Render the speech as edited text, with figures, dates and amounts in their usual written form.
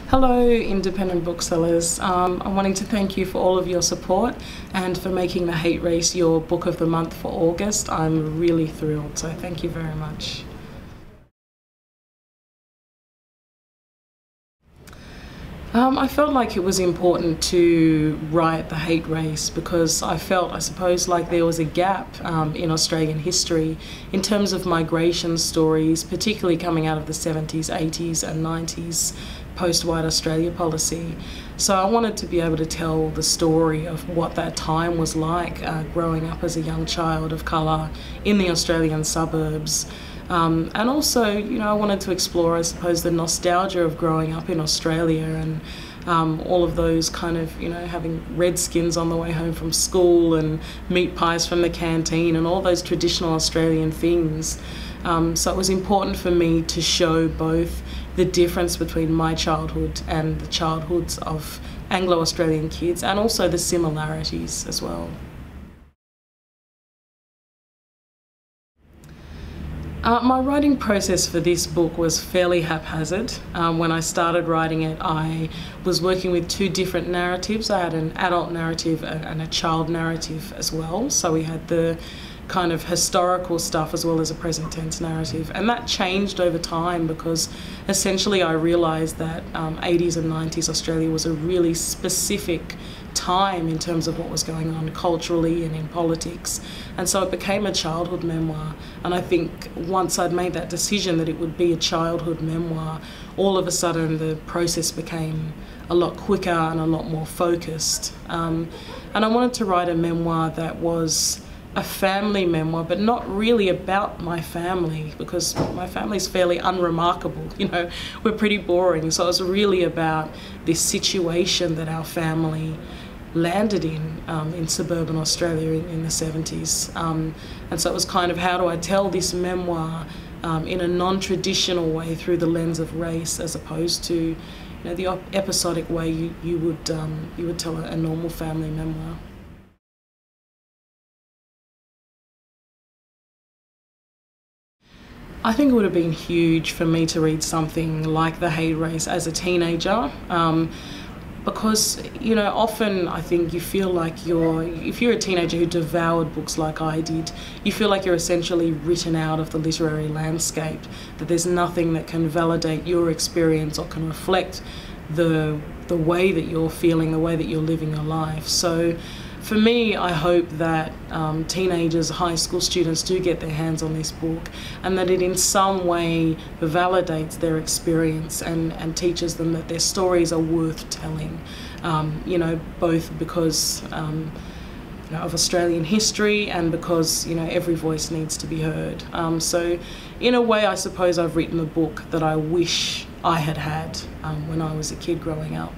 Hello independent booksellers. I'm wanting to thank you for all of your support and for making The Hate Race your book of the month for August. I'm really thrilled, so thank you very much. I felt like it was important to write The Hate Race because I suppose, like there was a gap in Australian history in terms of migration stories, particularly coming out of the 70s, 80s and 90s post-White Australia policy. So I wanted to be able to tell the story of what that time was like growing up as a young child of colour in the Australian suburbs. And also, I wanted to explore, I suppose, the nostalgia of growing up in Australia and all of those kind of, having red skins on the way home from school and meat pies from the canteen and all those traditional Australian things. So it was important for me to show both the difference between my childhood and the childhoods of Anglo-Australian kids, and also the similarities as well. My writing process for this book was fairly haphazard. When I started writing it, I was working with two different narratives. I had an adult narrative and a child narrative as well. So we had the kind of historical stuff as well as a present tense narrative. And that changed over time because essentially I realised that 80s and 90s Australia was a really specific time in terms of what was going on culturally and in politics, and so it became a childhood memoir. And I think once I'd made that decision that it would be a childhood memoir, all of a sudden the process became a lot quicker and a lot more focused. And I wanted to write a memoir that was a family memoir, but not really about my family, because my family's fairly unremarkable, we're pretty boring. So it was really about this situation that our family landed in suburban Australia in the 70s. And so it was kind of, how do I tell this memoir in a non-traditional way through the lens of race, as opposed to the episodic way you would tell a normal family memoir. I think it would have been huge for me to read something like The Hate Race as a teenager, because often I think you feel like if you're a teenager who devoured books like I did, you feel like you're essentially written out of the literary landscape, that there's nothing that can validate your experience or can reflect the way that you're feeling, the way that you're living your life. So for me, I hope that teenagers, high school students do get their hands on this book, and that it in some way validates their experience and teaches them that their stories are worth telling, both because of Australian history and because every voice needs to be heard. So in a way, I suppose I've written the book that I wish I had when I was a kid growing up.